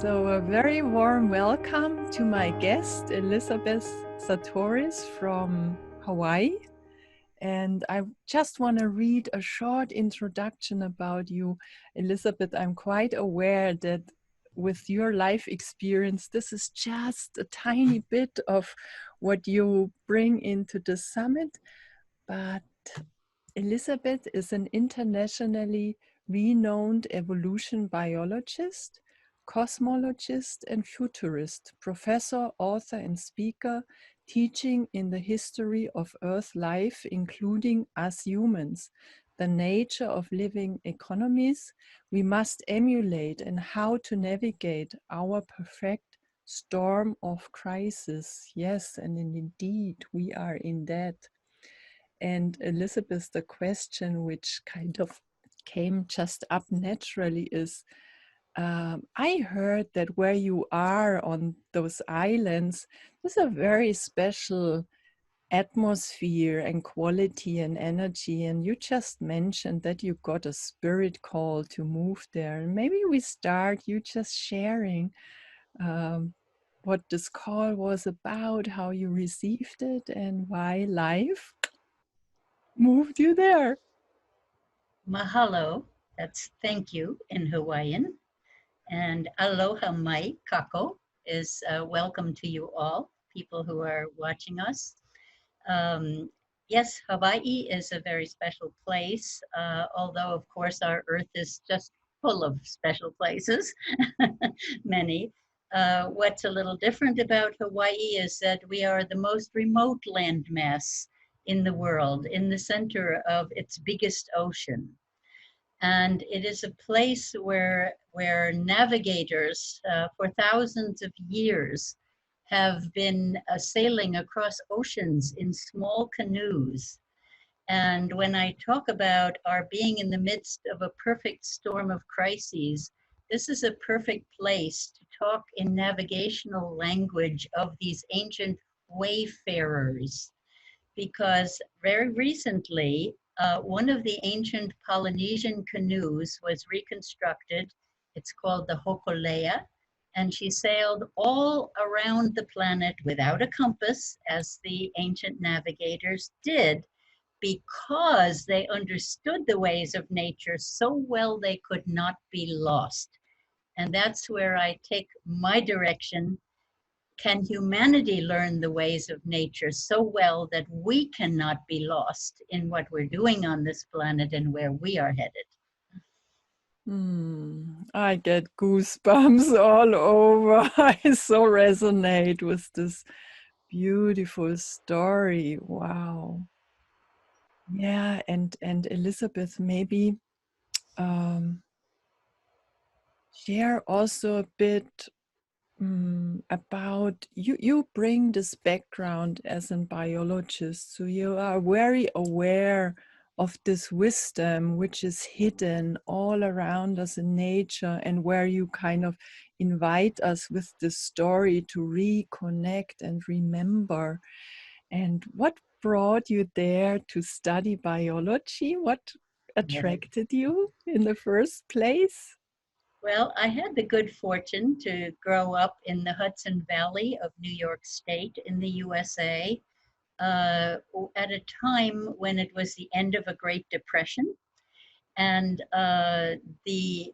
So, a very warm welcome to my guest, Elisabet Sahtouris from Hawaii. And I just want to read a short introduction about you, Elisabet. I'm quite aware that with your life experience, this is just a tiny bit of what you bring into the summit. But Elisabet is an internationally renowned evolution biologist, cosmologist, and futurist, professor, author, and speaker, teaching in the history of Earth life, including us humans, the nature of living economies we must emulate, and how to navigate our perfect storm of crisis. Yes, and indeed, we are in that. And Elizabeth, the question which kind of came just up naturally is, I heard that where you are on those islands, there's a very special atmosphere and quality and energy. And you just mentioned that you got a spirit call to move there. And maybe we start you just sharing what this call was about, how you received it, and why life moved you there. Mahalo, that's thank you in Hawaiian. And aloha mai kako is welcome to you all, people who are watching us. Yes, Hawaii is a very special place, although, of course, our earth is just full of special places, many. What's a little different about Hawaii is that we are the most remote landmass in the world, in the center of its biggest ocean. And it is a place where navigators for thousands of years have been sailing across oceans in small canoes. And when I talk about our being in the midst of a perfect storm of crises, this is a perfect place to talk in navigational language of these ancient wayfarers, because very recently, one of the ancient Polynesian canoes was reconstructed. It's called the Hokulea, and she sailed all around the planet without a compass, as the ancient navigators did, because they understood the ways of nature so well they could not be lost. And that's where I take my direction. Can humanity learn the ways of nature so well that we cannot be lost in what we're doing on this planet and where we are headed? I get goosebumps all over. I so resonate with this beautiful story. Wow. Yeah, and Elizabeth, maybe um, share also a bit about you. You bring this background as a biologist, so you are very aware of this wisdom which is hidden all around us in nature, and where you kind of invite us with this story to reconnect and remember. And what brought you there to study biology? What attracted you in the first place? Well, I had the good fortune to grow up in the Hudson Valley of New York State in the USA, at a time when it was the end of a Great Depression. And the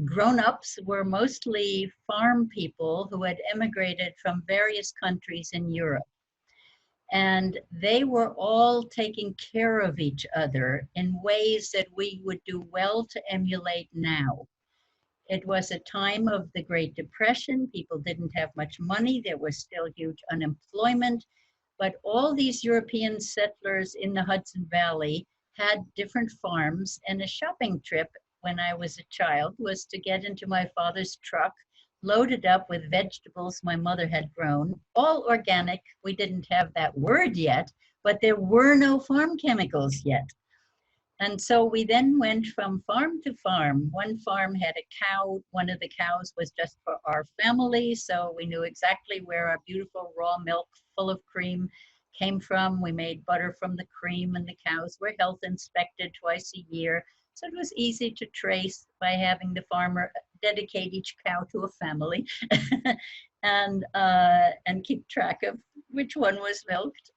grown-ups were mostly farm people who had emigrated from various countries in Europe. And they were all taking care of each other in ways that we would do well to emulate now. It was a time of the Great Depression. People didn't have much money. There was still huge unemployment. But all these European settlers in the Hudson Valley had different farms, and a shopping trip when I was a child was to get into my father's truck, loaded up with vegetables my mother had grown, all organic. We didn't have that word yet, but there were no farm chemicals yet. And so we then went from farm to farm. One farm had a cow. One of the cows was just for our family. So we knew exactly where our beautiful raw milk full of cream came from. We made butter from the cream, and the cows were health inspected twice a year. So it was easy to trace by having the farmer dedicate each cow to a family and keep track of which one was milked.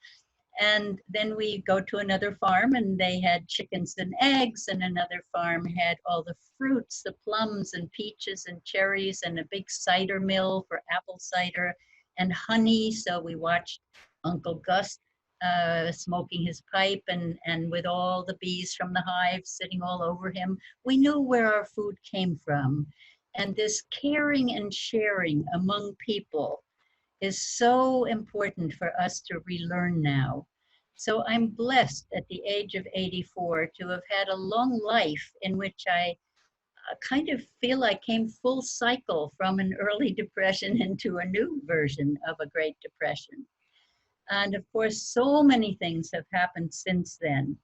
And then we go to another farm and they had chickens and eggs, and another farm had all the fruits, the plums and peaches and cherries, and a big cider mill for apple cider and honey. So we watched Uncle Gus smoking his pipe and with all the bees from the hive sitting all over him. We knew where our food came from. And this caring and sharing among people is so important for us to relearn now. So I'm blessed at the age of 84 to have had a long life in which I kind of feel I came full cycle from an early depression into a new version of a Great Depression. And of course, so many things have happened since then.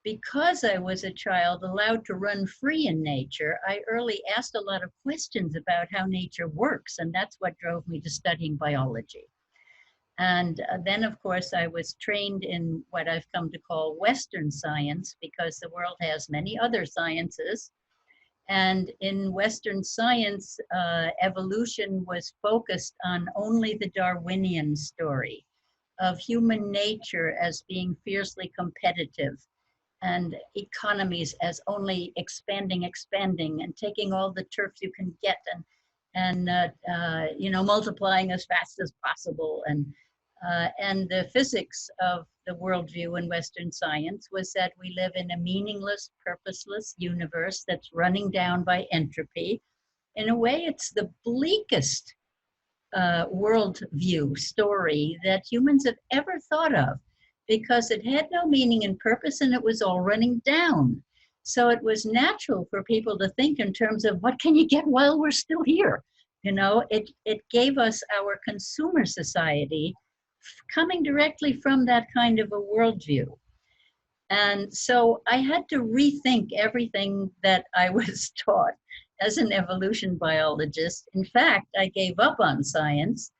Because I was a child allowed to run free in nature, I early asked a lot of questions about how nature works, and that's what drove me to studying biology. And then, of course, I was trained in what I've come to call Western science because the world has many other sciences. And in Western science, evolution was focused on only the Darwinian story of human nature as being fiercely competitive and economies as only expanding, and taking all the turf you can get and multiplying as fast as possible. And the physics of the worldview in Western science was that we live in a meaningless, purposeless universe that's running down by entropy. In a way, it's the bleakest worldview story that humans have ever thought of because it had no meaning and purpose and it was all running down. So it was natural for people to think in terms of what can you get while we're still here? It gave us our consumer society coming directly from that kind of a worldview. And so I had to rethink everything that I was taught as an evolution biologist. In fact, I gave up on science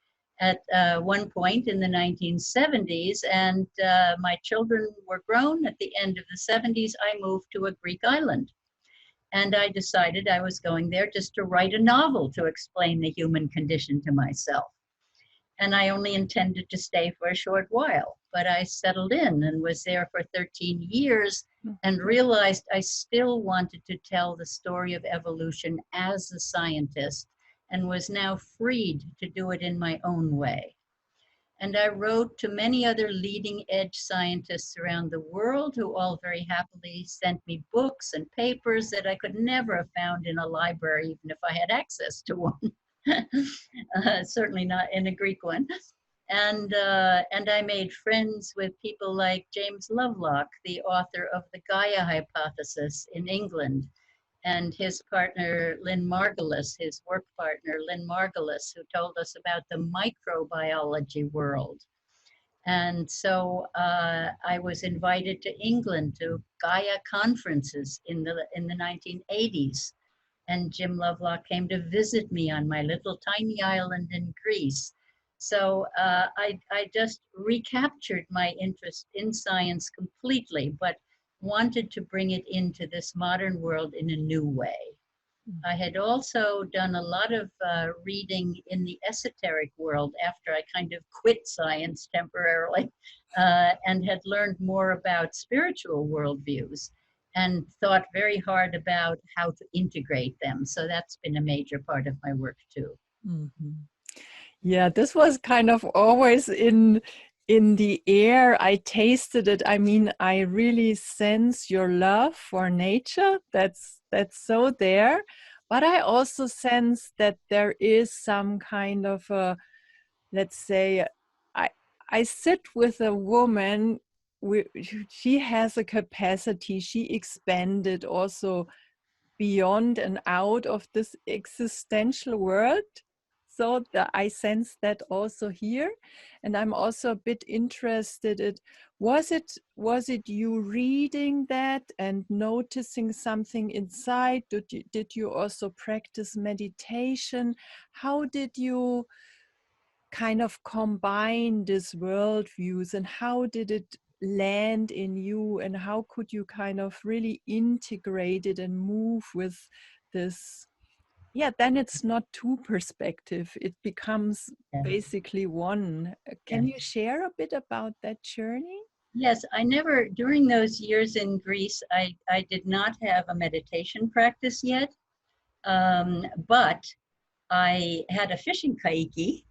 at one point in the 1970s, and my children were grown. At the end of the 70s, I moved to a Greek island. And I decided I was going there just to write a novel to explain the human condition to myself. And I only intended to stay for a short while, but I settled in and was there for 13 years and realized I still wanted to tell the story of evolution as a scientist and was now freed to do it in my own way. And I wrote to many other leading edge scientists around the world who all very happily sent me books and papers that I could never have found in a library, even if I had access to one. Certainly not in a Greek one. And I made friends with people like James Lovelock, the author of the Gaia hypothesis in England, and his partner, Lynn Margulis, his work partner, Lynn Margulis, who told us about the microbiology world. And so I was invited to England to Gaia conferences in the 1980s. And Jim Lovelock came to visit me on my little tiny island in Greece. So I just recaptured my interest in science completely, but wanted to bring it into this modern world in a new way. I had also done a lot of reading in the esoteric world after I kind of quit science temporarily and had learned more about spiritual worldviews and thought very hard about how to integrate them. So that's been a major part of my work too. Mm-hmm. Yeah, this was kind of always in the air. I tasted it. I mean, I really sense your love for nature. That's so there. But I also sense that there is some kind of a, let's say, I sit with a woman. She has a capacity. She expanded also beyond and out of this existential world. So I sense that also here. And I'm also a bit interested in, was it you reading that and noticing something inside? Did you also practice meditation? How did you kind of combine these worldviews, and how did it land in you, and how could you kind of really integrate it and move with this? Yeah, then it's not two perspective, it becomes Yeah. basically one. Can you Yes. share a bit about that journey? Yes, I never, during those years in Greece, I did not have a meditation practice yet, but I had a fishing kaiki,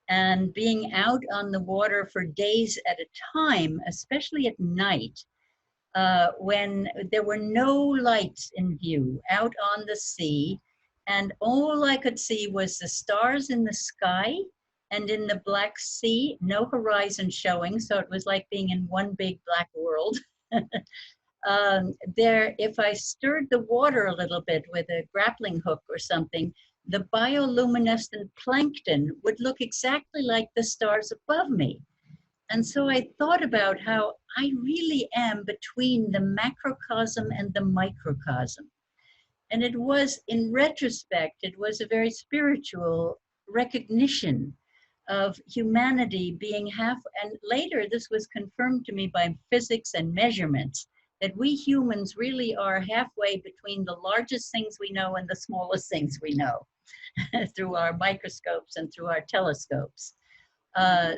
and being out on the water for days at a time, especially at night, when there were no lights in view out on the sea, and all I could see was the stars in the sky and in the Black Sea, no horizon showing. So it was like being in one big black world. There, if I stirred the water a little bit with a grappling hook or something, the bioluminescent plankton would look exactly like the stars above me. And so I thought about how I really am between the macrocosm and the microcosm. And it was, in retrospect, it was a very spiritual recognition of humanity being half, and later this was confirmed to me by physics and measurements, that we humans really are halfway between the largest things we know and the smallest things we know through our microscopes and through our telescopes.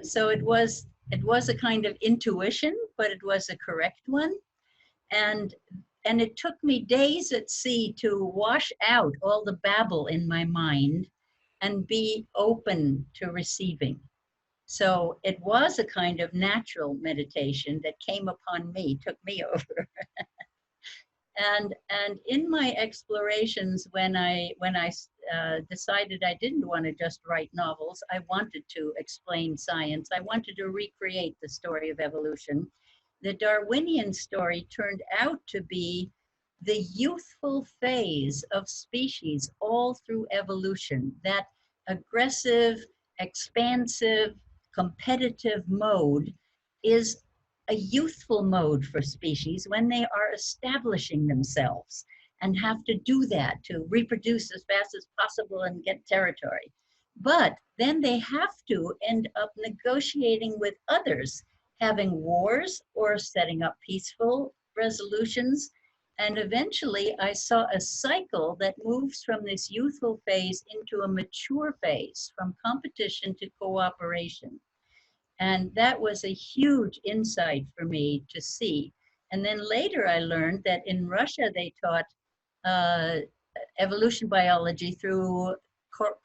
So it was a kind of intuition, but it was a correct one. And and it took me days at sea to wash out all the babble in my mind and be open to receiving. So it was a kind of natural meditation that came upon me, took me over. And in my explorations, when I decided I didn't want to just write novels, I wanted to explain science. I wanted to recreate the story of evolution. The Darwinian story turned out to be the youthful phase of species all through evolution. That aggressive, expansive, competitive mode is a youthful mode for species when they are establishing themselves and have to do that to reproduce as fast as possible and get territory. But then they have to end up negotiating with others, having wars or setting up peaceful resolutions. And eventually I saw a cycle that moves from this youthful phase into a mature phase, from competition to cooperation. And that was a huge insight for me to see. And then later I learned that in Russia they taught uh, evolution biology through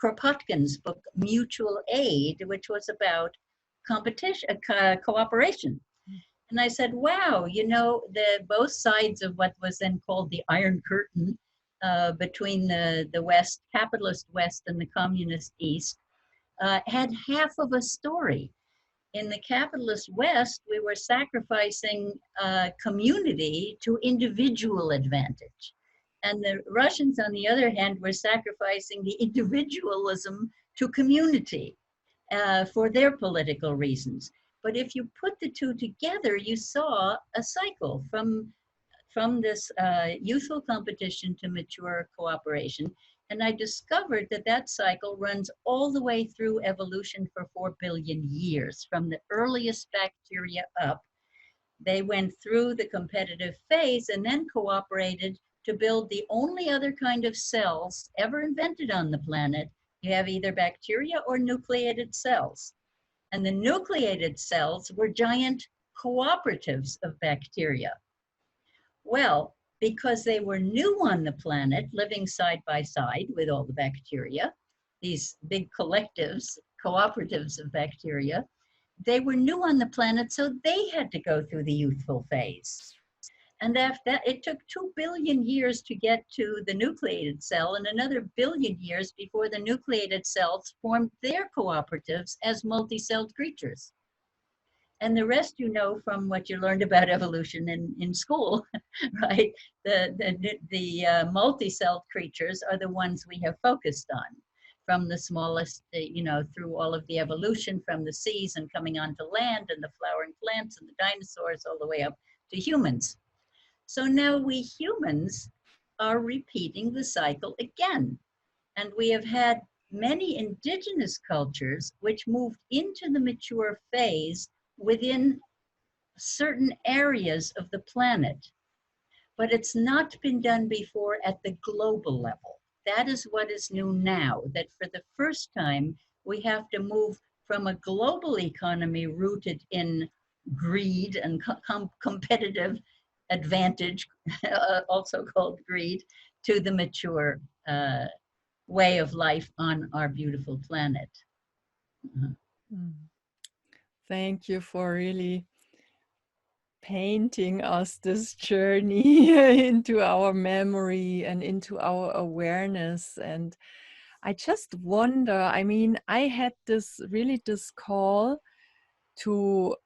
Kropotkin's book Mutual Aid, which was about competition, cooperation. And I said, wow, you know, the both sides of what was then called the Iron Curtain between the West, capitalist West, and the communist East, had half of a story. In the capitalist West, we were sacrificing community to individual advantage. And the Russians, on the other hand, were sacrificing the individualism to community for their political reasons. But if you put the two together, you saw a cycle from this youthful competition to mature cooperation. And I discovered that that cycle runs all the way through evolution for 4 billion years, from the earliest bacteria up. They went through the competitive phase and then cooperated to build the only other kind of cells ever invented on the planet. You have either bacteria or nucleated cells. And the nucleated cells were giant cooperatives of bacteria. Well, because they were new on the planet, living side by side with all the bacteria, these big collectives, cooperatives of bacteria, they were new on the planet, so they had to go through the youthful phase. And after that, it took 2 billion years to get to the nucleated cell, and another billion years before the nucleated cells formed their cooperatives as multi-celled creatures. And the rest you know from what you learned about evolution in school, right? The multi-celled creatures are the ones we have focused on, from the smallest, you know, through all of the evolution from the seas and coming onto land and the flowering plants and the dinosaurs all the way up to humans. So now we humans are repeating the cycle again. And we have had many indigenous cultures which moved into the mature phase within certain areas of the planet, but it's not been done before at the global level. That is what is new now, that for the first time, we have to move from a global economy rooted in greed and competitive advantage, also called greed, to the mature way of life on our beautiful planet. Mm. Thank you for really painting us this journey into our memory and into our awareness. And I just wonder, I mean, I had this call to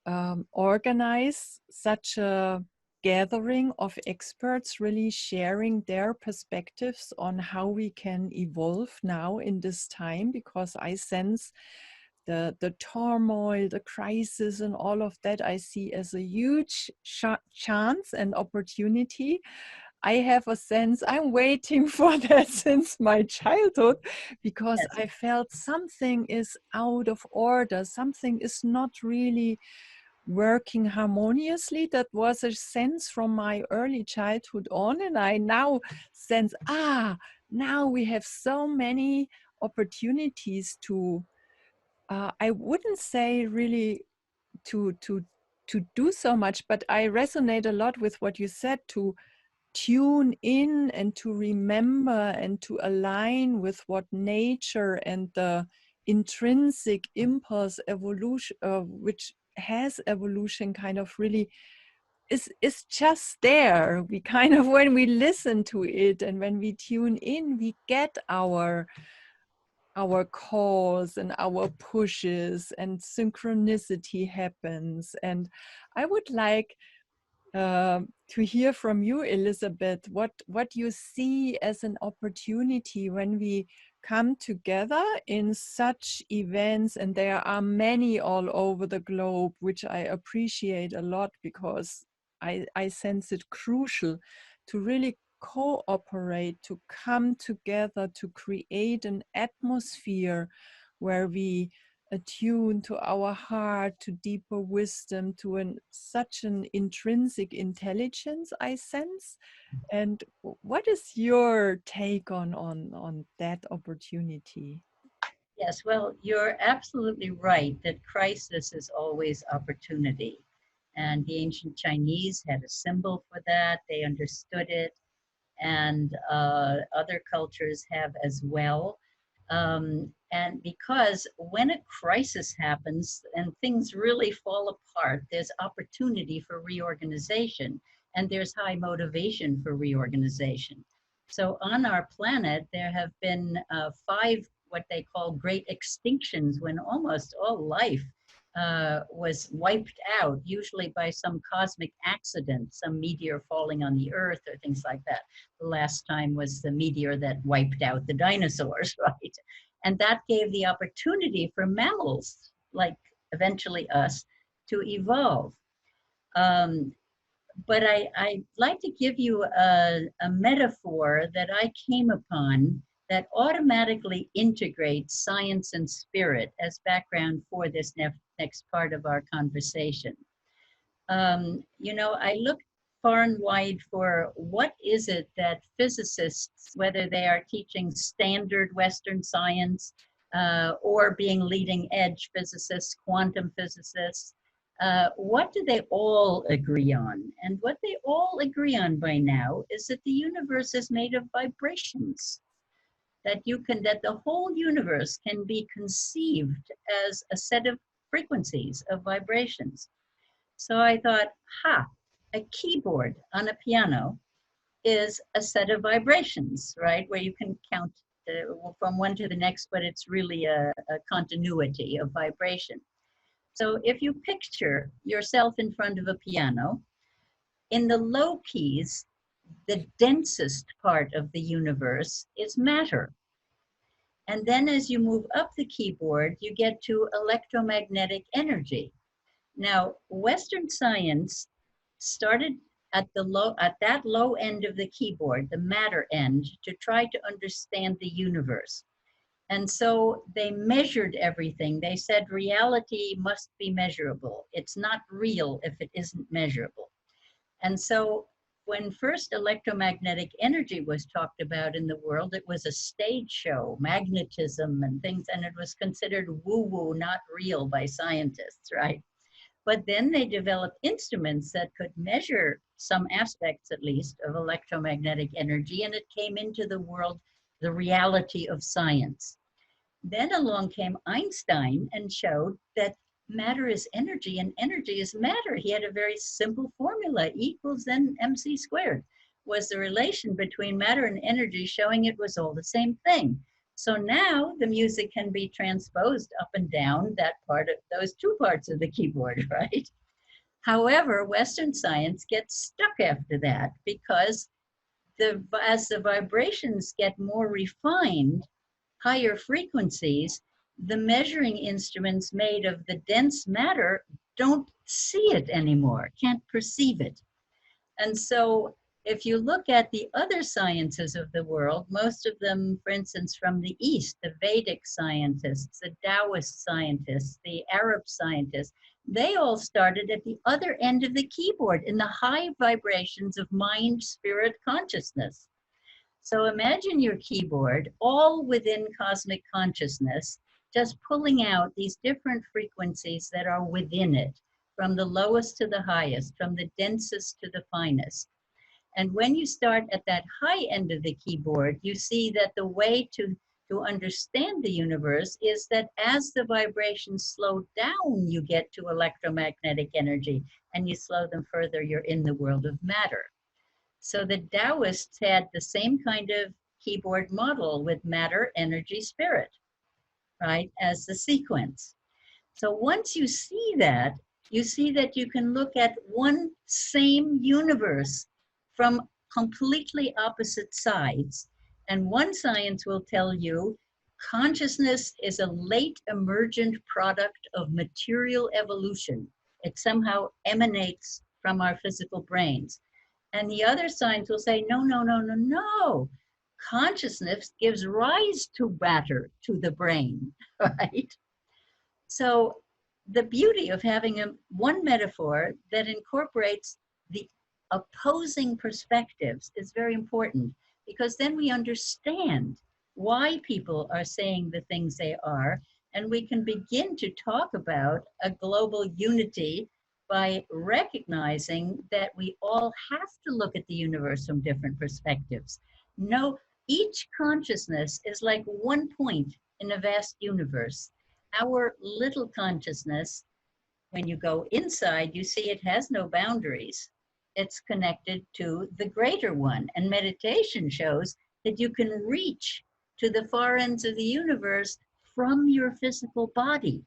organize such a gathering of experts really sharing their perspectives on how we can evolve now in this time, because I sense the turmoil, the crisis, and all of that I see as a huge chance and opportunity. I have a sense I'm waiting for that since my childhood, because Yes, I felt something is out of order, something is not really working harmoniously. That was a sense from my early childhood on, and I now sense, now we have so many opportunities to I wouldn't say really to do so much, but I resonate a lot with what you said, to tune in and to remember and to align with what nature and the intrinsic impulse evolution, which has evolution kind of really is just there. We kind of, when we listen to it and when we tune in, we get our calls and our pushes, and synchronicity happens. And I would like to hear from you, Elisabet, what you see as an opportunity when we come together in such events, and there are many all over the globe, which I appreciate a lot, because I sense it crucial to really cooperate, to come together, to create an atmosphere where we attune to our heart, to deeper wisdom, to such an intrinsic intelligence I sense. And what is your take on that opportunity? yes. Well, you're absolutely right that crisis is always opportunity. And the ancient Chinese had a symbol for that. They understood it, and other cultures have as well. And because when a crisis happens and things really fall apart, there's opportunity for reorganization, and there's high motivation for reorganization. So on our planet, there have been five what they call great extinctions, when almost all life was wiped out, usually by some cosmic accident, some meteor falling on the earth or things like that. The last time was the meteor that wiped out the dinosaurs, right? And that gave the opportunity for mammals, like eventually us, to evolve. Um, but I'd like to give you a metaphor that I came upon that automatically integrates science and spirit as background for this next part of our conversation. I look far and wide for what is it that physicists, whether they are teaching standard Western science or being leading edge physicists, quantum physicists, what do they all agree on? And what they all agree on by now is that the universe is made of vibrations. That the whole universe can be conceived as a set of frequencies of vibrations. So I thought, a keyboard on a piano is a set of vibrations, right? Where you can count from one to the next, but it's really a continuity of vibration. So if you picture yourself in front of a piano, in the low keys, the densest part of the universe is matter. And then as you move up the keyboard, you get to electromagnetic energy. Now, Western science started at that low end of the keyboard, the matter end, to try to understand the universe. And so they measured everything. They said reality must be measurable. It's not real if it isn't measurable. And so when first electromagnetic energy was talked about in the world, it was a stage show, magnetism and things, and it was considered woo-woo, not real by scientists, right? But then they developed instruments that could measure some aspects, at least, of electromagnetic energy, and it came into the world, the reality of science. Then along came Einstein and showed that matter is energy and energy is matter. He had a very simple formula, E equals then mc squared, was the relation between matter and energy, showing it was all the same thing. So now the music can be transposed up and down that part of those two parts of the keyboard, right? However, Western science gets stuck after that because as the vibrations get more refined, higher frequencies, the measuring instruments made of the dense matter don't see it anymore, can't perceive it. And so if you look at the other sciences of the world, most of them, for instance, from the East, the Vedic scientists, the Taoist scientists, the Arab scientists, they all started at the other end of the keyboard in the high vibrations of mind, spirit, consciousness. So imagine your keyboard all within cosmic consciousness, just pulling out these different frequencies that are within it, from the lowest to the highest, from the densest to the finest. And when you start at that high end of the keyboard, you see that the way to understand the universe is that as the vibrations slow down, you get to electromagnetic energy, and you slow them further, you're in the world of matter. So the Taoists had the same kind of keyboard model with matter, energy, spirit, right, as the sequence. So once you see that you can look at one same universe from completely opposite sides. And one science will tell you consciousness is a late emergent product of material evolution. It somehow emanates from our physical brains. And the other science will say, no, no, no, no, no. Consciousness gives rise to matter, to the brain, right? So the beauty of having one metaphor that incorporates the opposing perspectives is very important, because then we understand why people are saying the things they are, and we can begin to talk about a global unity by recognizing that we all have to look at the universe from different perspectives. No, each consciousness is like one point in a vast universe. Our little consciousness, when you go inside, you see it has no boundaries. It's connected to the greater one. And meditation shows that you can reach to the far ends of the universe from your physical body.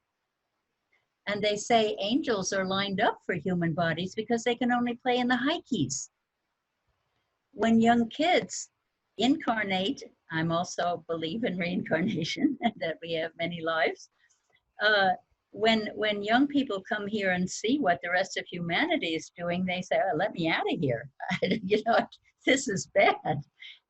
And they say angels are lined up for human bodies because they can only play in the high keys. When young kids incarnate, I'm also believe in reincarnation, that we have many lives. When young people come here and see what the rest of humanity is doing, they say, oh, let me out of here. You know, this is bad.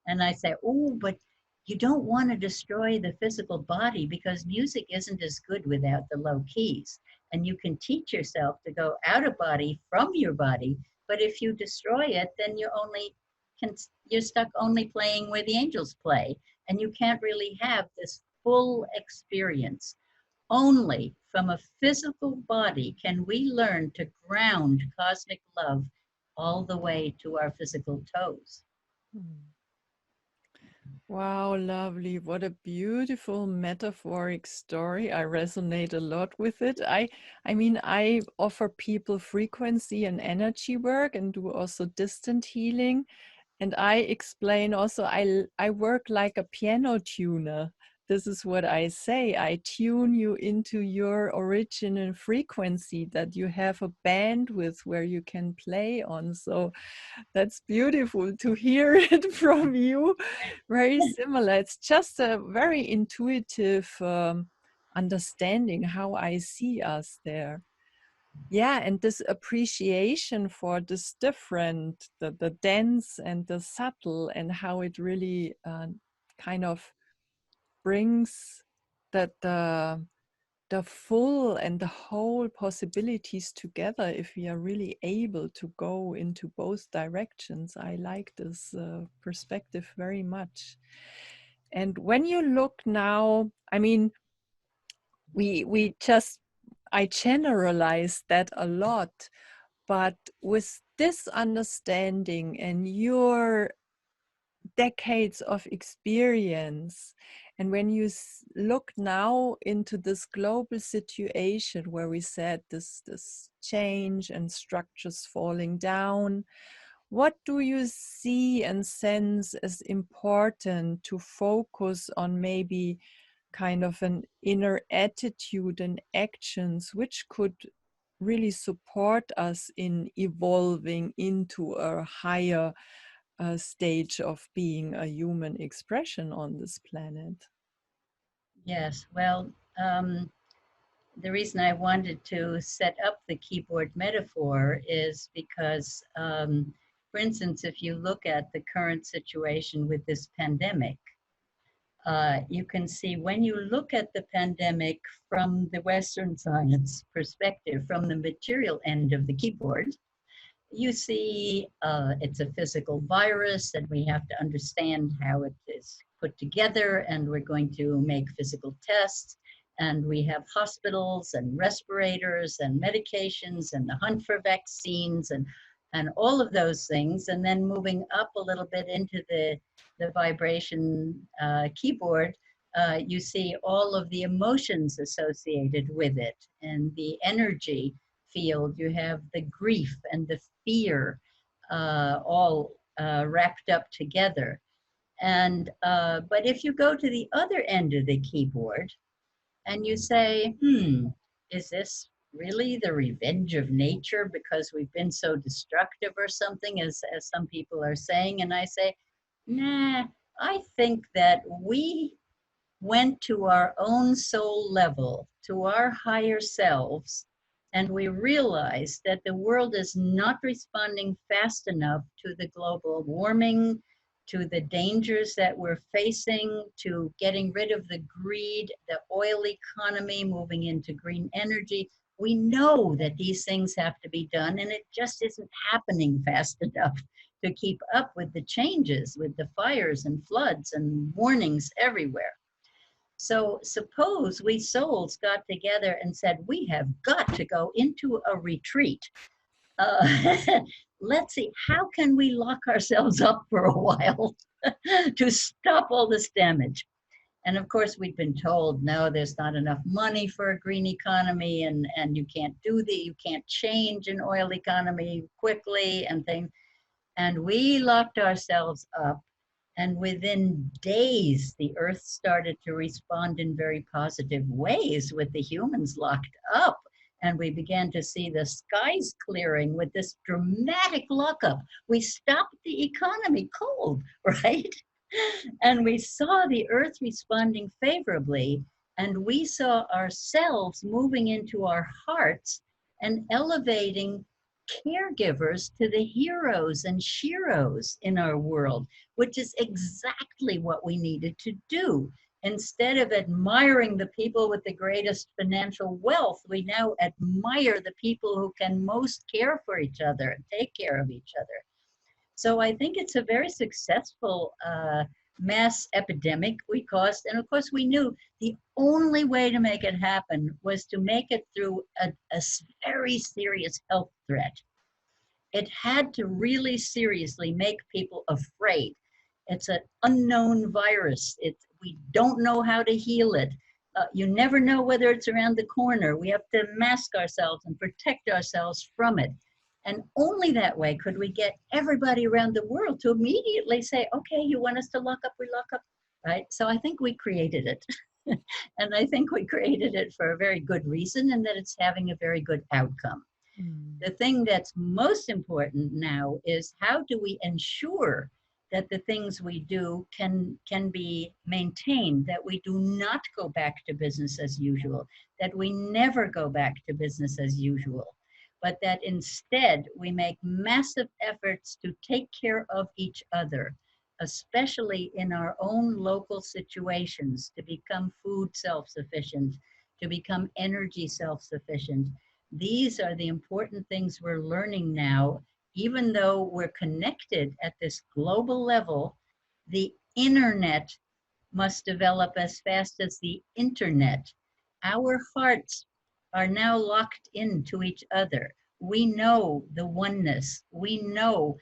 And I say, oh, but you don't want to destroy the physical body, because music isn't as good without the low keys. And you can teach yourself to go out of body from your body. But if you destroy it, then you're stuck only playing where the angels play. And you can't really have this full experience. Only from a physical body can we learn to ground cosmic love all the way to our physical toes. Wow, lovely. What a beautiful metaphoric story. I resonate a lot with it. I mean, I offer people frequency and energy work and do also distant healing. And I explain also, I work like a piano tuner. This is what I say. I tune you into your original frequency, that you have a bandwidth where you can play on. So that's beautiful to hear it from you. Very similar. It's just a very intuitive understanding how I see us there. Yeah, and this appreciation for this different, the dense and the subtle, and how it really kind of brings that the full and the whole possibilities together if we are really able to go into both directions. I like this perspective very much. And when you look now, I mean, we just, I generalize that a lot, but with this understanding and your decades of experience, and when you look now into this global situation where we said this change and structures falling down, what do you see and sense as important to focus on, maybe kind of an inner attitude and actions which could really support us in evolving into a higher stage of being a human expression on this planet? Yes, well, the reason I wanted to set up the keyboard metaphor is because, for instance, if you look at the current situation with this pandemic, you can see when you look at the pandemic from the Western science perspective, from the material end of the keyboard, you see it's a physical virus and we have to understand how it is put together, and we're going to make physical tests, and we have hospitals and respirators and medications and the hunt for vaccines and all of those things. And then moving up a little bit into the vibration keyboard, you see all of the emotions associated with it and the energy field. You have the grief and the fear all wrapped up together. And but if you go to the other end of the keyboard and you say, is this really the revenge of nature because we've been so destructive or something, as some people are saying? And I say, nah, I think that we went to our own soul level, to our higher selves, and we realized that the world is not responding fast enough to the global warming, to the dangers that we're facing, to getting rid of the greed, the oil economy, moving into green energy. We know that these things have to be done, and it just isn't happening fast enough to keep up with the changes, with the fires and floods and warnings everywhere. So suppose we souls got together and said, we have got to go into a retreat. Uh, let's see, how can we lock ourselves up for a while to stop all this damage? And of course, we've been told, no, there's not enough money for a green economy, and you can't you can't change an oil economy quickly and things. And we locked ourselves up. And within days, the earth started to respond in very positive ways with the humans locked up. And we began to see the skies clearing with this dramatic lockup. We stopped the economy cold, right? And we saw the earth responding favorably. And we saw ourselves moving into our hearts and elevating caregivers to the heroes and sheroes in our world, which is exactly what we needed to do. Instead of admiring the people with the greatest financial wealth, we now admire the people who can most care for each other and take care of each other. So I think it's a very successful mass epidemic we caused. And of course, we knew the only way to make it happen was to make it through a very serious health threat. It had to really seriously make people afraid. It's an unknown virus. We don't know how to heal it. You never know whether it's around the corner. We have to mask ourselves and protect ourselves from it. And only that way could we get everybody around the world to immediately say, okay, you want us to lock up, we lock up, right? So I think we created it. And I think we created it for a very good reason, and that it's having a very good outcome. The thing that's most important now is how do we ensure that the things we do can be maintained, that we do not go back to business as usual, that we never go back to business as usual, but that instead we make massive efforts to take care of each other, especially in our own local situations, to become food self-sufficient, to become energy self-sufficient. These are the important things we're learning now. Even though we're connected at this global level, the internet must develop as fast as the internet. Our hearts are now locked into each other. We know the oneness. We know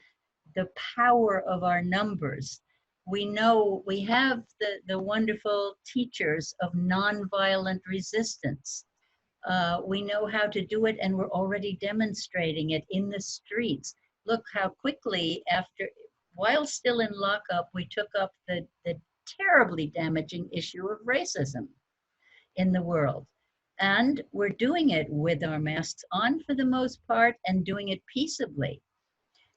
the power of our numbers. We know we have the wonderful teachers of nonviolent resistance. We know how to do it, and we're already demonstrating it in the streets. Look how quickly, while still in lockup, we took up the terribly damaging issue of racism in the world. And we're doing it with our masks on for the most part and doing it peaceably.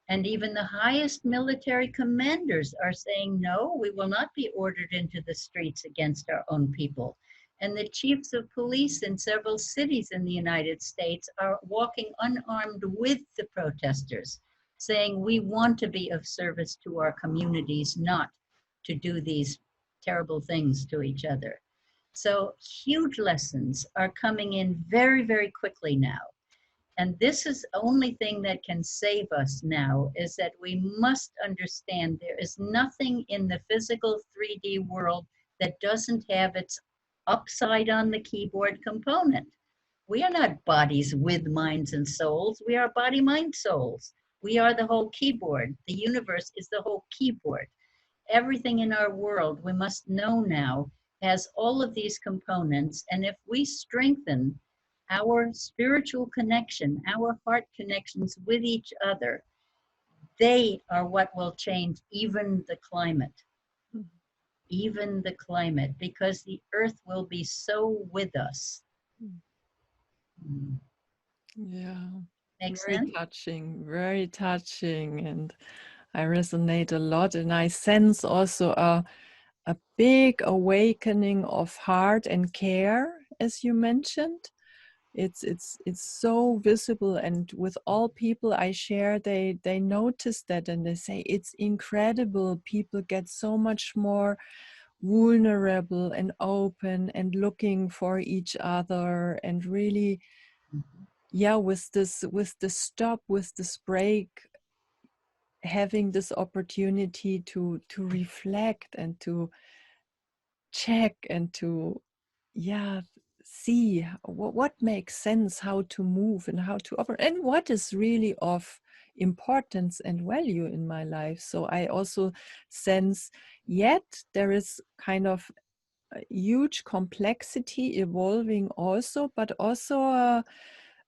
And even the highest military commanders are saying, no, we will not be ordered into the streets against our own people. And the chiefs of police in several cities in the United States are walking unarmed with the protesters, saying, we want to be of service to our communities, not to do these terrible things to each other. So huge lessons are coming in very, very quickly now. And this is the only thing that can save us now, is that we must understand there is nothing in the physical 3D world that doesn't have its upside on the keyboard component. We are not bodies with minds and souls. We are body, mind, souls. We are the whole keyboard. The universe is the whole keyboard. Everything in our world, we must know now, has all of these components. And if we strengthen our spiritual connection, our heart connections with each other, they are what will change even the climate. Even the climate, because the earth will be so with us. Yeah. Makes Very sense? touching, very touching. And I resonate a lot. And I sense also a big awakening of heart and care, as you mentioned. It's so visible, and with all people I share, they notice that, and they say it's incredible. People get so much more vulnerable and open and looking for each other, and really, yeah, with this stop, with this break, having this opportunity to reflect and to check and to, yeah, see what makes sense, how to move and how to operate, and what is really of importance and value in my life. So I also sense, yet there is kind of a huge complexity evolving also, but also a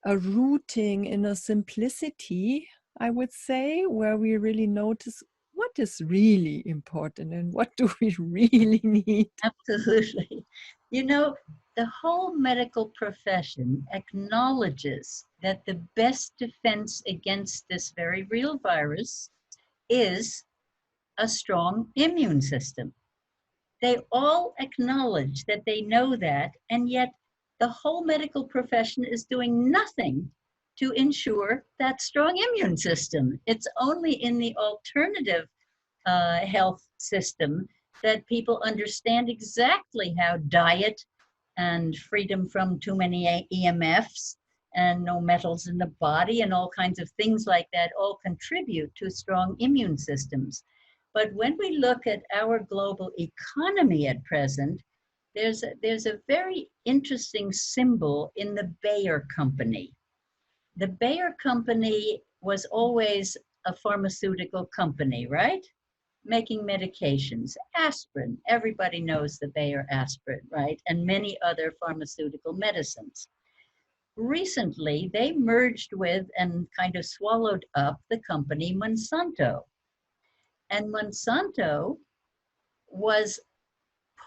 rooting in a simplicity, I would say, where we really notice what is really important and what do we really need. Absolutely. You know, the whole medical profession acknowledges that the best defense against this very real virus is a strong immune system. They all acknowledge that they know that, and yet the whole medical profession is doing nothing to ensure that strong immune system. It's only in the alternative health system that people understand exactly how diet and freedom from too many EMFs and no metals in the body and all kinds of things like that all contribute to strong immune systems. But when we look at our global economy at present, there's a very interesting symbol in the Bayer Company. The Bayer Company was always a pharmaceutical company, right? Making medications, aspirin, everybody knows the Bayer aspirin, right? And many other pharmaceutical medicines. Recently, they merged with and kind of swallowed up the company Monsanto. And Monsanto was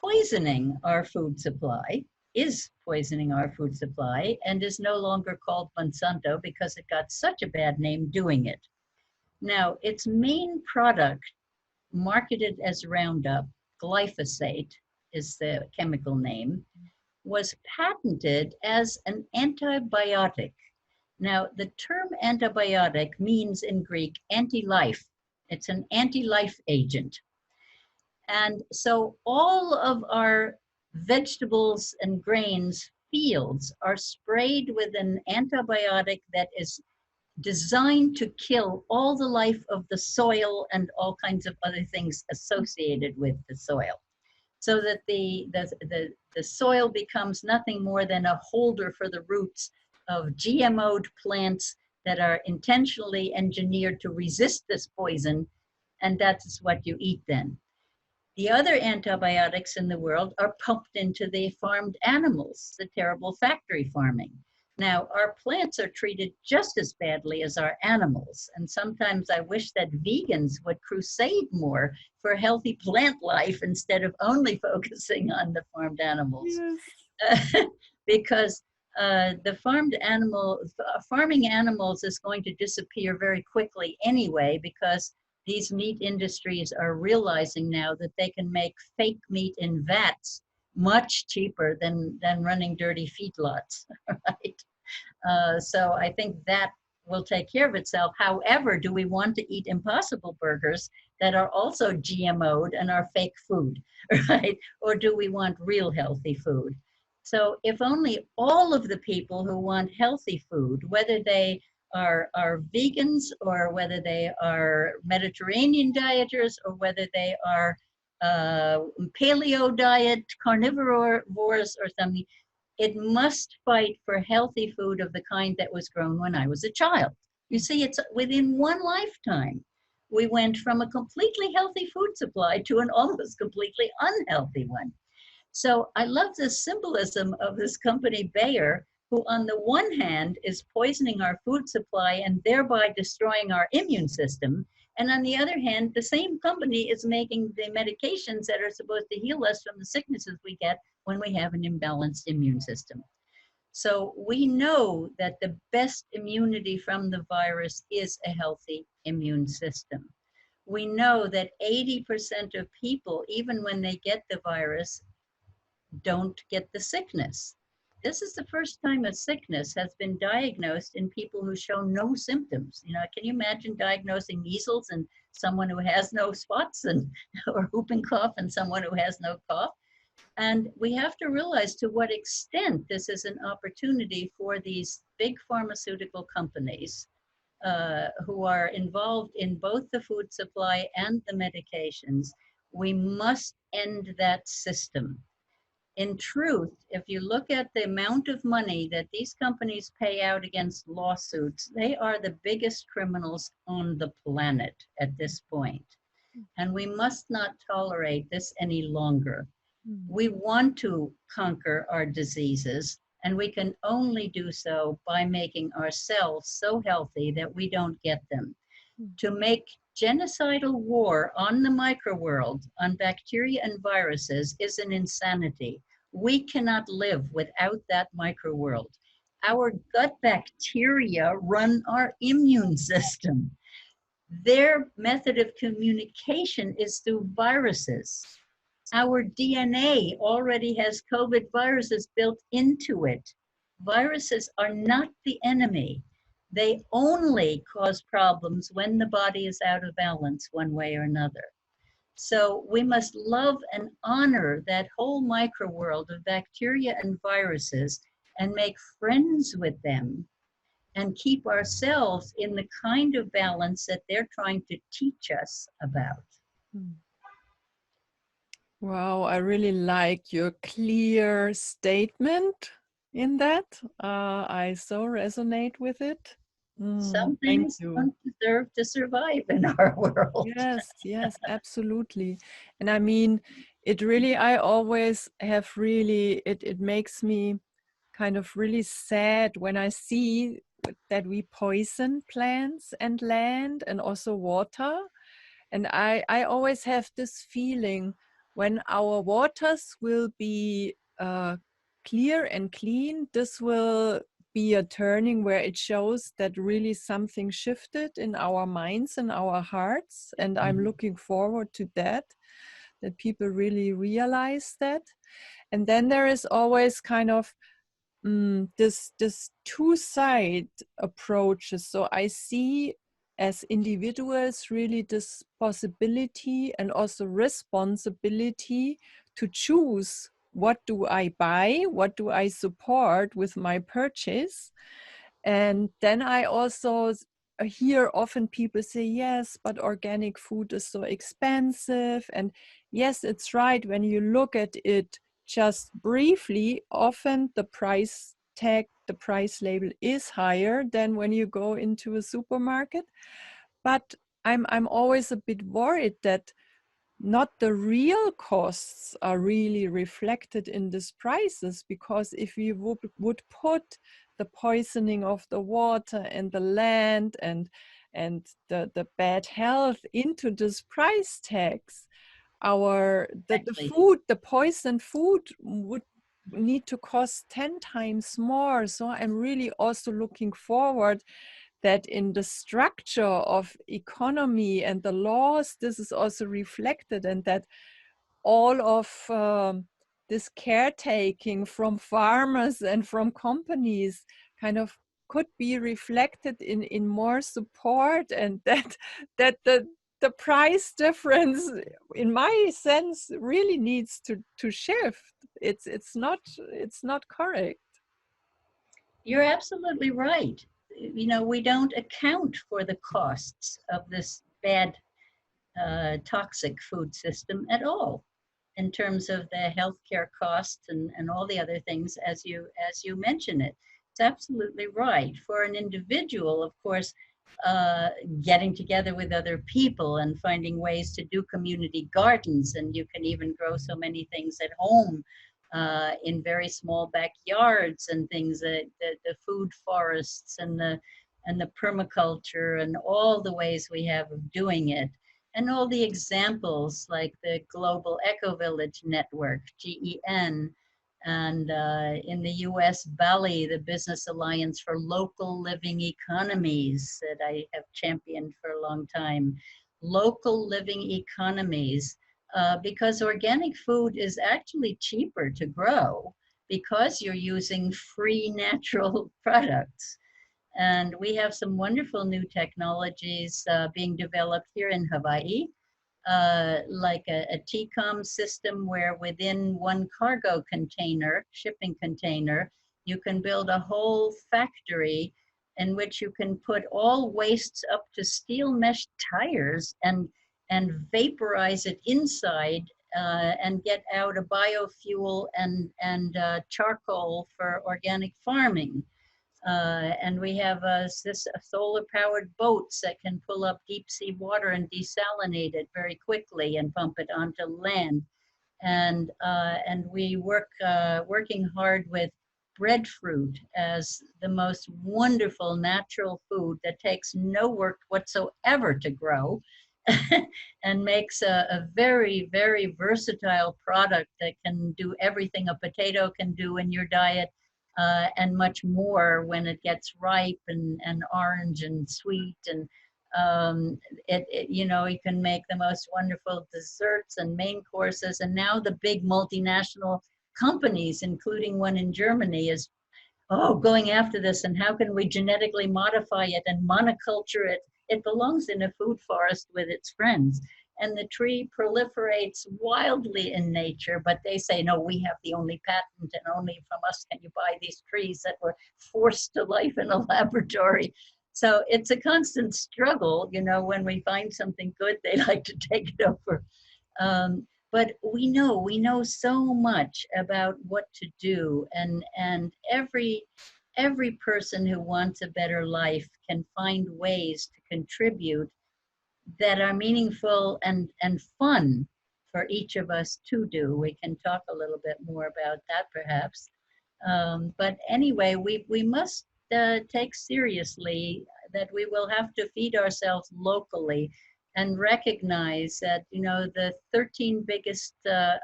poisoning our food supply, is poisoning our food supply, and is no longer called Monsanto because it got such a bad name doing it. Now, its main product, marketed as Roundup, glyphosate is the chemical name, was patented as an antibiotic. Now, the term antibiotic means in Greek anti-life. It's an anti-life agent. And so all of our vegetables and grains fields are sprayed with an antibiotic that is designed to kill all the life of the soil and all kinds of other things associated with the soil, so that the soil becomes nothing more than a holder for the roots of GMO'd plants that are intentionally engineered to resist this poison, and that's what you eat then. The other antibiotics in the world are pumped into the farmed animals, the terrible factory farming. Now, our plants are treated just as badly as our animals. And sometimes I wish that vegans would crusade more for healthy plant life instead of only focusing on the farmed animals. Yes. Because the farming animals is going to disappear very quickly anyway, because these meat industries are realizing now that they can make fake meat in vats much cheaper than running dirty feedlots, right? So I think that will take care of itself. However, do we want to eat Impossible Burgers that are also GMO'd and are fake food, right? Or do we want real healthy food? So if only all of the people who want healthy food, whether they are vegans or whether they are Mediterranean dieters or whether they are paleo diet, carnivores or something, it must fight for healthy food of the kind that was grown when I was a child. You see, it's within one lifetime. We went from a completely healthy food supply to an almost completely unhealthy one. So I love the symbolism of this company, Bayer, who on the one hand is poisoning our food supply and thereby destroying our immune system. And on the other hand, the same company is making the medications that are supposed to heal us from the sicknesses we get when we have an imbalanced immune system. So we know that the best immunity from the virus is a healthy immune system. We know that 80% of people, even when they get the virus, don't get the sickness. This is the first time a sickness has been diagnosed in people who show no symptoms. You know, can you imagine diagnosing measles in someone who has no spots and or whooping cough in someone who has no cough? And we have to realize to what extent this is an opportunity for these big pharmaceutical companies who are involved in both the food supply and the medications. We must end that system. In truth, if you look at the amount of money that these companies pay out against lawsuits, they are the biggest criminals on the planet at this point. And we must not tolerate this any longer. We want to conquer our diseases, and we can only do so by making ourselves so healthy that we don't get them. To make genocidal war on the microworld, on bacteria and viruses, is an insanity. We cannot live without that microworld. Our gut bacteria run our immune system. Their method of communication is through viruses. Our DNA already has COVID viruses built into it. Viruses are not the enemy. They only cause problems when the body is out of balance one way or another. So we must love and honor that whole microworld of bacteria and viruses and make friends with them and keep ourselves in the kind of balance that they're trying to teach us about. Wow, I really like your clear statement in that. I so resonate with it. Some Thank things you. don't deserve to survive in our world. Yes, yes, absolutely. And I mean, it really, I always have really, it makes me kind of really sad when I see that we poison plants and land and also water. And I always have this feeling when our waters will be clear and clean, this will be a turning where it shows that really something shifted in our minds and our hearts. And I'm looking forward to that people really realize that. And then there is always kind of this two-side approaches. So I see as individuals really this possibility and also responsibility to choose, what do I buy, what do I support with my purchase. And then I also hear often people say, yes, but organic food is so expensive. And yes, it's right. When you look at it just briefly, often the price tag, the price label is higher than when you go into a supermarket. But I'm always a bit worried that not the real costs are really reflected in these prices, because if you would put the poisoning of the water and the land and the bad health into this price tags, the Exactly. food, the poisoned food would need to cost 10 times more. So I'm really also looking forward that in the structure of economy and the laws, this is also reflected, and that all of this caretaking from farmers and from companies kind of could be reflected in more support, and that the price difference, in my sense, really needs to shift. It's not correct. You're absolutely right. You know, we don't account for the costs of this bad, toxic food system at all in terms of the healthcare costs and all the other things as you mention it. It's absolutely right. For an individual, of course, uh, getting together with other people and finding ways to do community gardens, and you can even grow so many things at home in very small backyards and things. The food forests and the permaculture and all the ways we have of doing it, and all the examples like the Global Eco Village Network, GEN, and in the US, BALI, the Business Alliance for Local Living Economies that I have championed for a long time. Local living economies, because organic food is actually cheaper to grow because you're using free natural products. And we have some wonderful new technologies being developed here in Hawaii, like a TCOM system where within one cargo container, shipping container, you can build a whole factory in which you can put all wastes up to steel mesh tires and vaporize it inside, and get out a biofuel and charcoal for organic farming. And we have solar powered boats that can pull up deep sea water and desalinate it very quickly and pump it onto land. And we working hard with breadfruit as the most wonderful natural food that takes no work whatsoever to grow, and makes a very, very versatile product that can do everything a potato can do in your diet, and much more when it gets ripe and orange and sweet. And you know, you can make the most wonderful desserts and main courses. And now the big multinational companies, including one in Germany, is going after this, and how can we genetically modify it and monoculture it? It belongs in a food forest with its friends. And the tree proliferates wildly in nature, but they say, no, we have the only patent, and only from us can you buy these trees that were forced to life in a laboratory. So it's a constant struggle. You know, when we find something good, they like to take it over. But we know so much about what to do, and every person who wants a better life can find ways to contribute that are meaningful and fun for each of us to do. We can talk a little bit more about that perhaps. But anyway, we must take seriously that we will have to feed ourselves locally, and recognize that, you know, the 13 biggest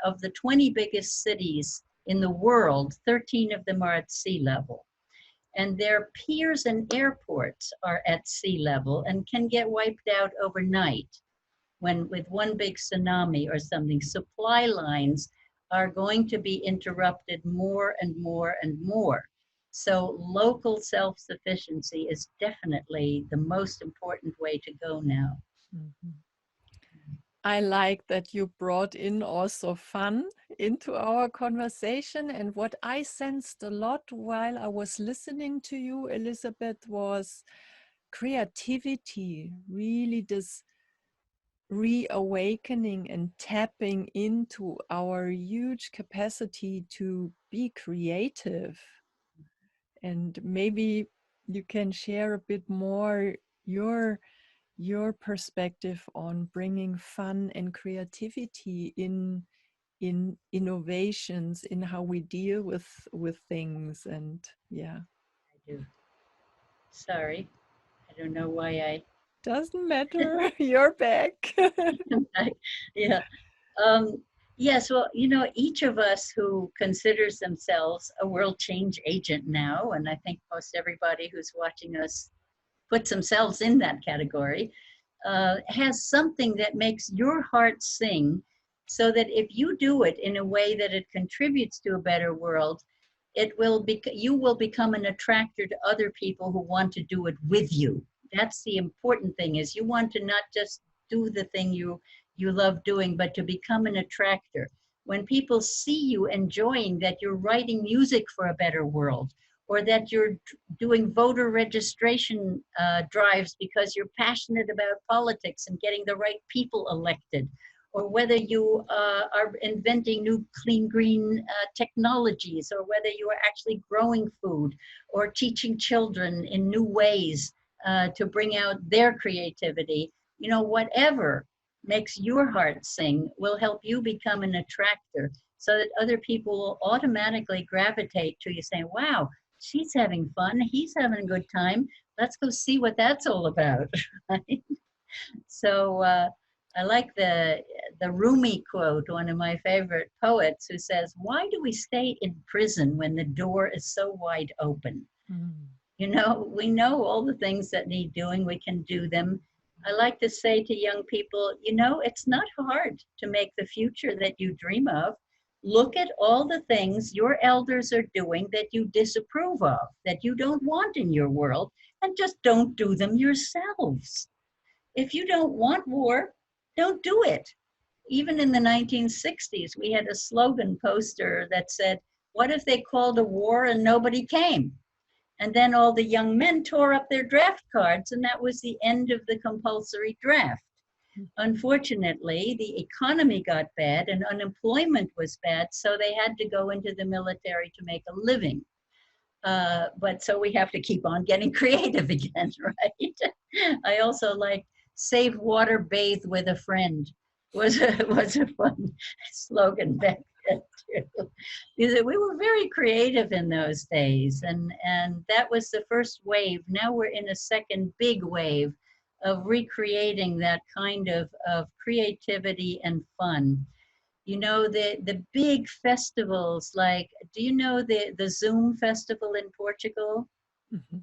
of the 20 biggest cities in the world, 13 of them are at sea level, and their piers and airports are at sea level and can get wiped out overnight when, with one big tsunami or something. Supply lines are going to be interrupted more and more and more. So local self-sufficiency is definitely the most important way to go now. Mhm. I like that you brought in also fun into our conversation. And what I sensed a lot while I was listening to you, Elisabet, was creativity, really this reawakening and tapping into our huge capacity to be creative. And maybe you can share a bit more your your perspective on bringing fun and creativity in innovations, in how we deal with things. And yeah, I do. Sorry, I don't know why I. doesn't matter. You're back. Yeah. Um, yes, well, you know, each of us who considers themselves a world change agent now, and I think most everybody who's watching us puts themselves in that category, has something that makes your heart sing, so that if you do it in a way that it contributes to a better world, you will become an attractor to other people who want to do it with you. That's the important thing, is you want to not just do the thing you love doing, but to become an attractor. When people see you enjoying that, you're writing music for a better world, or that you're doing voter registration drives because you're passionate about politics and getting the right people elected, or whether you are inventing new clean green technologies, or whether you are actually growing food or teaching children in new ways to bring out their creativity. You know, whatever makes your heart sing will help you become an attractor, so that other people will automatically gravitate to you, saying, wow, she's having fun, he's having a good time, let's go see what that's all about. Right? So I like the Rumi quote, one of my favorite poets, who says, why do we stay in prison when the door is so wide open? Mm. You know, we know all the things that need doing, we can do them. I like to say to young people, you know, it's not hard to make the future that you dream of. Look at all the things your elders are doing that you disapprove of, that you don't want in your world, and just don't do them yourselves. If you don't want war, don't do it. Even in the 1960s, we had a slogan poster that said, what if they called a war and nobody came? And then all the young men tore up their draft cards, and that was the end of the compulsory draft. Unfortunately, the economy got bad and unemployment was bad, so they had to go into the military to make a living. But so we have to keep on getting creative again, right? I also like save water, bathe with a friend was a fun slogan back then too. Because we were very creative in those days, and that was the first wave. Now we're in a second big wave of recreating that kind of creativity and fun. You know, the big festivals, like, do you know the Zoom festival in Portugal? Mhm.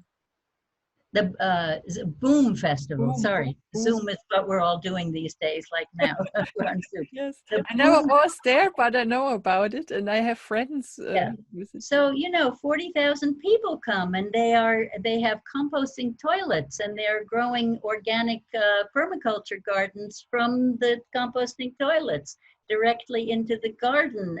The Boom Festival, Boom, boom, sorry. boom. Zoom is what we're all doing these days, like now. We're on Zoom. Yes, The I never Boom, was there, but I know about it, and I have friends yeah. visiting. So, you know, 40,000 people come, and they have composting toilets, and they're growing organic permaculture gardens from the composting toilets directly into the garden,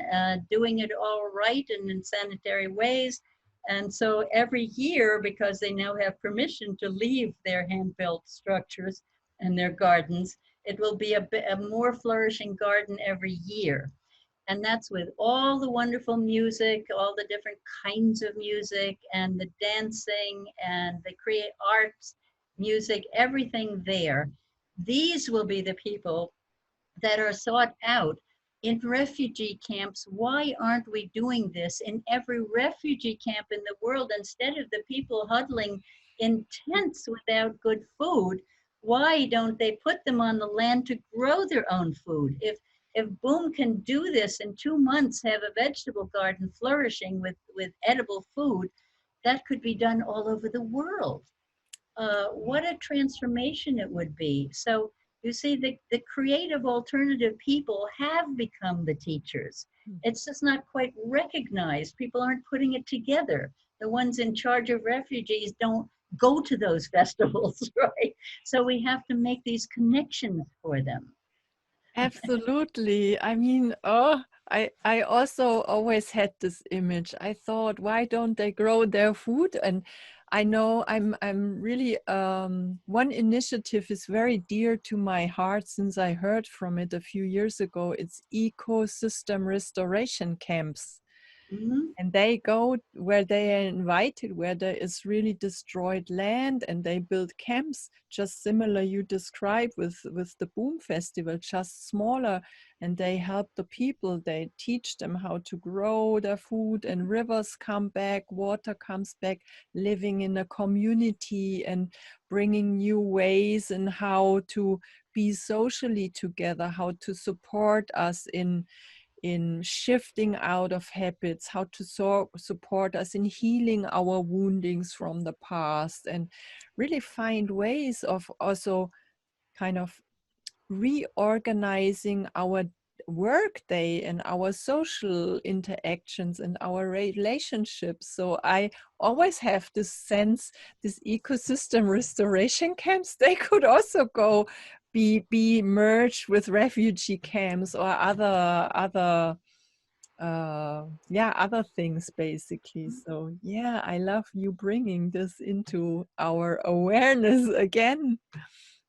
doing it all right and in sanitary ways. And so every year, because they now have permission to leave their hand-built structures and their gardens, it will be a more flourishing garden every year. And that's with all the wonderful music, all the different kinds of music, and the dancing, and the create arts, music, everything there. These will be the people that are sought out in refugee camps. Why aren't we doing this in every refugee camp in the world, instead of the people huddling in tents without good food? Why don't they put them on the land to grow their own food? If Boom can do this in 2 months, have a vegetable garden flourishing with edible food, that could be done all over the world. What a transformation it would be. So you see, the creative alternative people have become the teachers. Mm. It's just not quite recognized. People aren't putting it together. the ones in charge of refugees don't go to those festivals, right? So we have to make these connections for them. Absolutely. I mean, oh, I also always had this image. I thought, why don't they grow their food? And I know I'm really one initiative is very dear to my heart since I heard from it a few years ago. It's ecosystem restoration camps. Mhm. And they go where they are invited, where there is really destroyed land, and they build camps, just similar you described with the Boom Festival, just smaller. And they help the people. They teach them how to grow their food, and rivers come back, water comes back, living in a community and bringing new ways and how to be socially together, how to support us in shifting out of habits, how to support us in healing our woundings from the past, and really find ways of also kind of reorganizing our work day and our social interactions and our relationships. So I always have this sense, this ecosystem restoration camps, they could also go be merged with refugee camps or other yeah, other things basically. So yeah, I love you bringing this into our awareness again.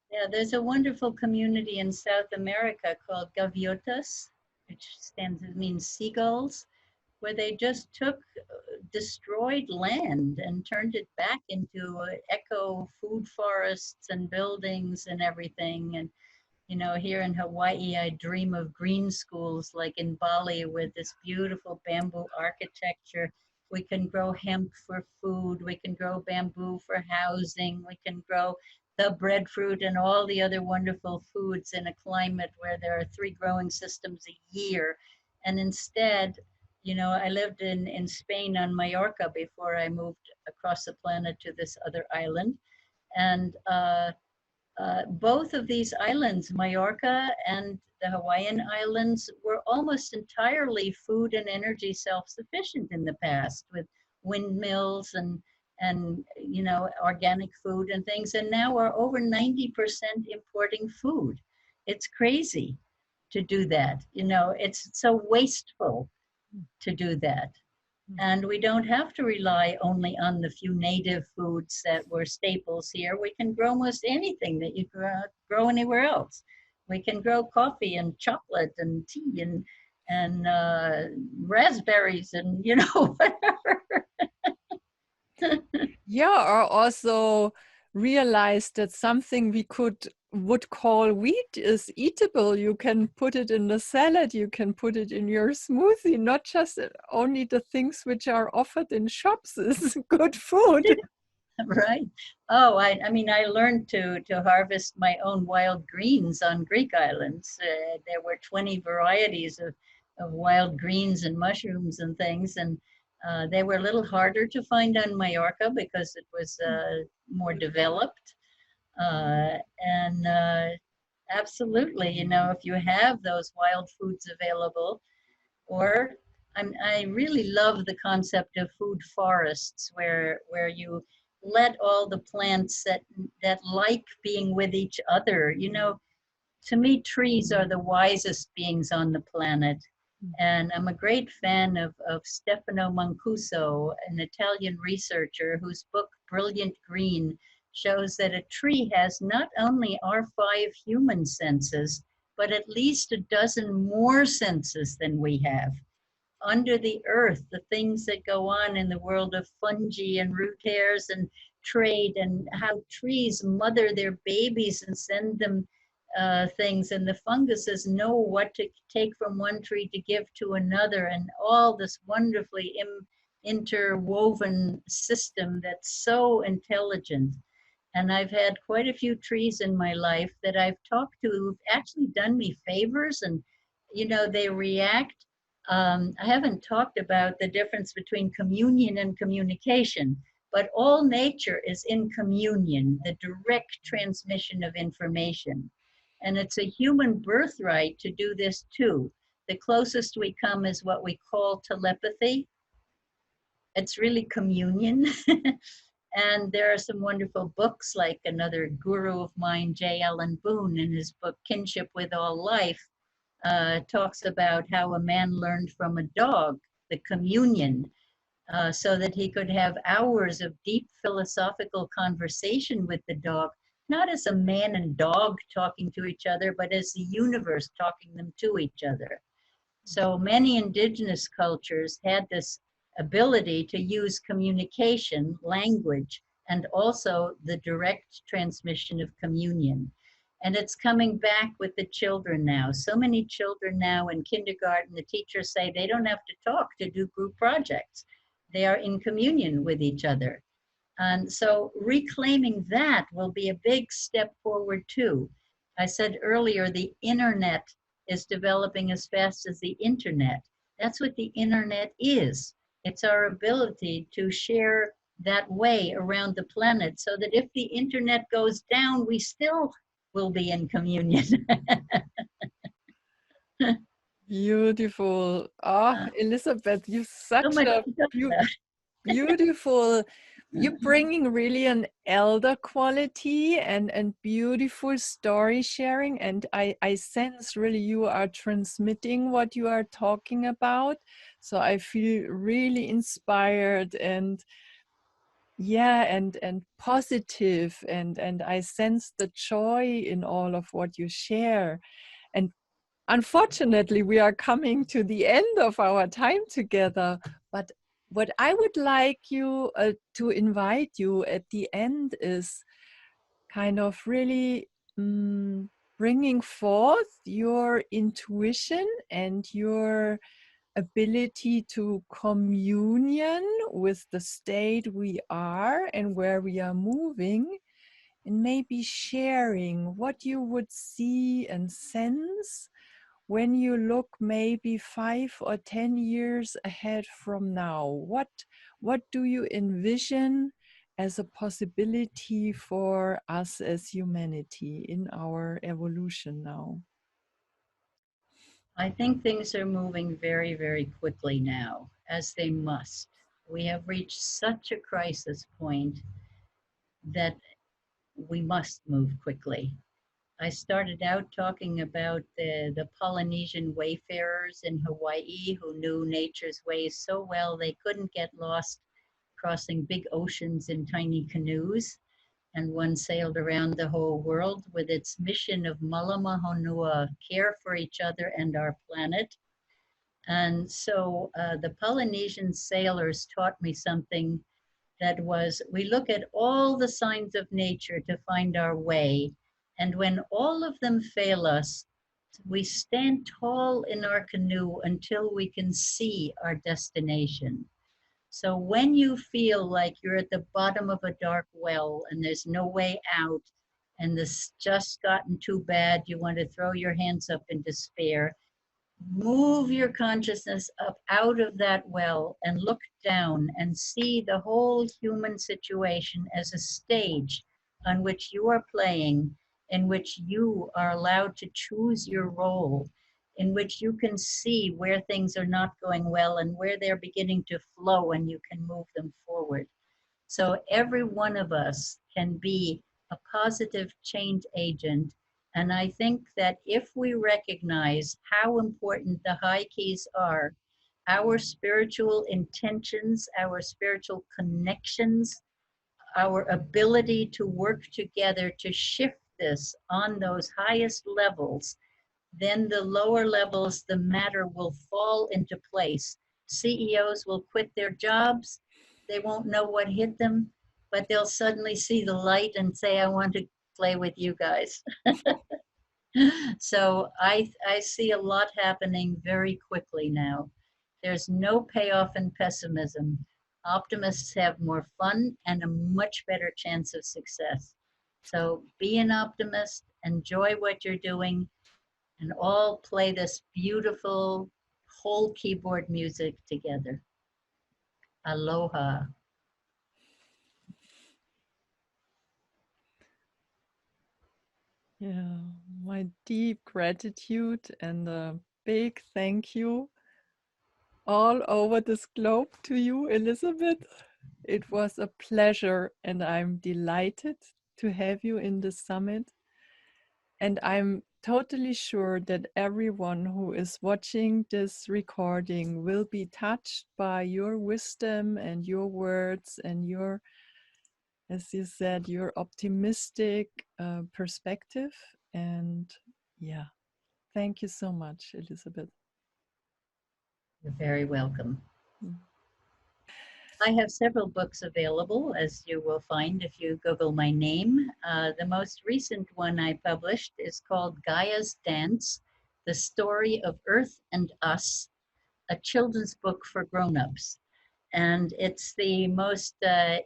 Yeah, there's a wonderful community in South America called Gaviotas, which means seagulls, where they just took destroyed land and turned it back into eco food forests and buildings and everything. And here in Hawaii, I dream of green schools like in Bali with this beautiful bamboo architecture. We can grow hemp for food. We can grow bamboo for housing. We can grow the breadfruit and all the other wonderful foods in a climate where there are 3 growing systems a year. And instead, I lived in Spain on Mallorca before I moved across the planet to this other island. And both of these islands, Majorca and the Hawaiian Islands, were almost entirely food and energy self-sufficient in the past with windmills and organic food and things. And now we're over 90% importing food. It's crazy to do that. It's so wasteful to do that. And we don't have to rely only on the few native foods that were staples here. We can grow most anything that you grow anywhere else. We can grow coffee and chocolate and tea and raspberries and whatever. Yeah, or also realize that something we would call wheat is eatable. You can put it in the salad, you can put it in your smoothie, not just only the things which are offered in shops is good food. Right. Oh, I mean, I learned to harvest my own wild greens on Greek islands. There were 20 varieties of wild greens and mushrooms and things, and they were a little harder to find on Mallorca because it was more developed. And absolutely, if you have those wild foods available, or I really love the concept of food forests where you let all the plants that like being with each other. To me, trees are the wisest beings on the planet. And I'm a great fan of Stefano Mancuso, an Italian researcher whose book Brilliant Green shows that a tree has not only our 5 human senses, but at least a dozen more senses than we have. Under the earth, the things that go on in the world of fungi and root hairs and trade, and how trees mother their babies and send them things, and the funguses know what to take from one tree to give to another, and all this wonderfully interwoven system that's so intelligent. And I've had quite a few trees in my life that I've talked to who've actually done me favors, and they react. I haven't talked about the difference between communion and communication, but all nature is in communion, the direct transmission of information. And it's a human birthright to do this too. The closest we come is what we call telepathy. it's really communion. And there are some wonderful books, like another guru of mine, J. Allen Boone, in his book Kinship with All Life, talks about how a man learned from a dog the communion, so that he could have hours of deep philosophical conversation with the dog, not as a man and dog talking to each other, but as the universe talking them to each other. So many indigenous cultures had this ability to use communication, language, and also the direct transmission of communion. And it's coming back with the children now. So many children now in kindergarten, the teachers say they don't have to talk to do group projects. They are in communion with each other. And so reclaiming that will be a big step forward too. I said earlier, the internet is developing as fast as the internet. That's what the internet is. It's our ability to share that way around the planet, so that if the internet goes down, we still will be in communion. Beautiful. Ah, Elisabet, you're So such much a to talk beautiful. You're about. bringing really an elder quality and beautiful story sharing. And I sense really you are transmitting what you are talking about. So I feel really inspired and yeah, and positive, and I sense the joy in all of what you share. And unfortunately, we are coming to the end of our time together. But what I would like you to invite you at the end is kind of really bringing forth your intuition and your ability to communion with the state we are and where we are moving, and maybe sharing what you would see and sense when you look maybe 5 or 10 years ahead from now. What do you envision as a possibility for us as humanity in our evolution now? I think things are moving very, very quickly now, as they must. We have reached such a crisis point that we must move quickly. I started out talking about the Polynesian wayfarers in Hawaii who knew nature's ways so well they couldn't get lost crossing big oceans in tiny canoes. And one sailed around the whole world with its mission of Malama Honua, care for each other and our planet. And so the Polynesian sailors taught me something that was, we look at all the signs of nature to find our way. And when all of them fail us, we stand tall in our canoe until we can see our destination. So when you feel like you're at the bottom of a dark well and there's no way out, and this just gotten too bad, you want to throw your hands up in despair, move your consciousness up out of that well and look down and see the whole human situation as a stage on which you are playing, in which you are allowed to choose your role, in which you can see where things are not going well and where they're beginning to flow and you can move them forward. So every one of us can be a positive change agent. And I think that if we recognize how important the high keys are, our spiritual intentions, our spiritual connections, our ability to work together to shift this on those highest levels, then the lower levels, the matter will fall into place. CEOs will quit their jobs. They won't know what hit them, but they'll suddenly see the light and say, I want to play with you guys. So I see a lot happening very quickly now. There's no payoff in pessimism. Optimists have more fun and a much better chance of success. So be an optimist, enjoy what you're doing, and all play this beautiful whole keyboard music together. Aloha. Yeah, my deep gratitude and a big thank you all over this globe to you, Elisabet. It was a pleasure, and I'm delighted to have you in the summit. And I'm totally sure that everyone who is watching this recording will be touched by your wisdom and your words and your, as you said, your optimistic perspective. And yeah, thank you so much, Elisabet. You're very welcome. Mm. I have several books available, as you will find if you Google my name. The most recent one I published is called Gaia's Dance, The Story of Earth and Us, a children's book for grown-ups. And it's the most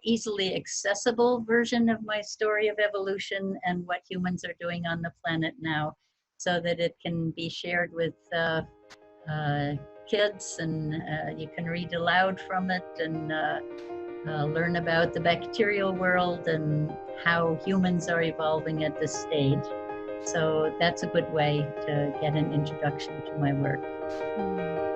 easily accessible version of my story of evolution and what humans are doing on the planet now, so that it can be shared with kids, and you can read aloud from it and learn about the bacterial world and how humans are evolving at this stage. So that's a good way to get an introduction to my work. Mm.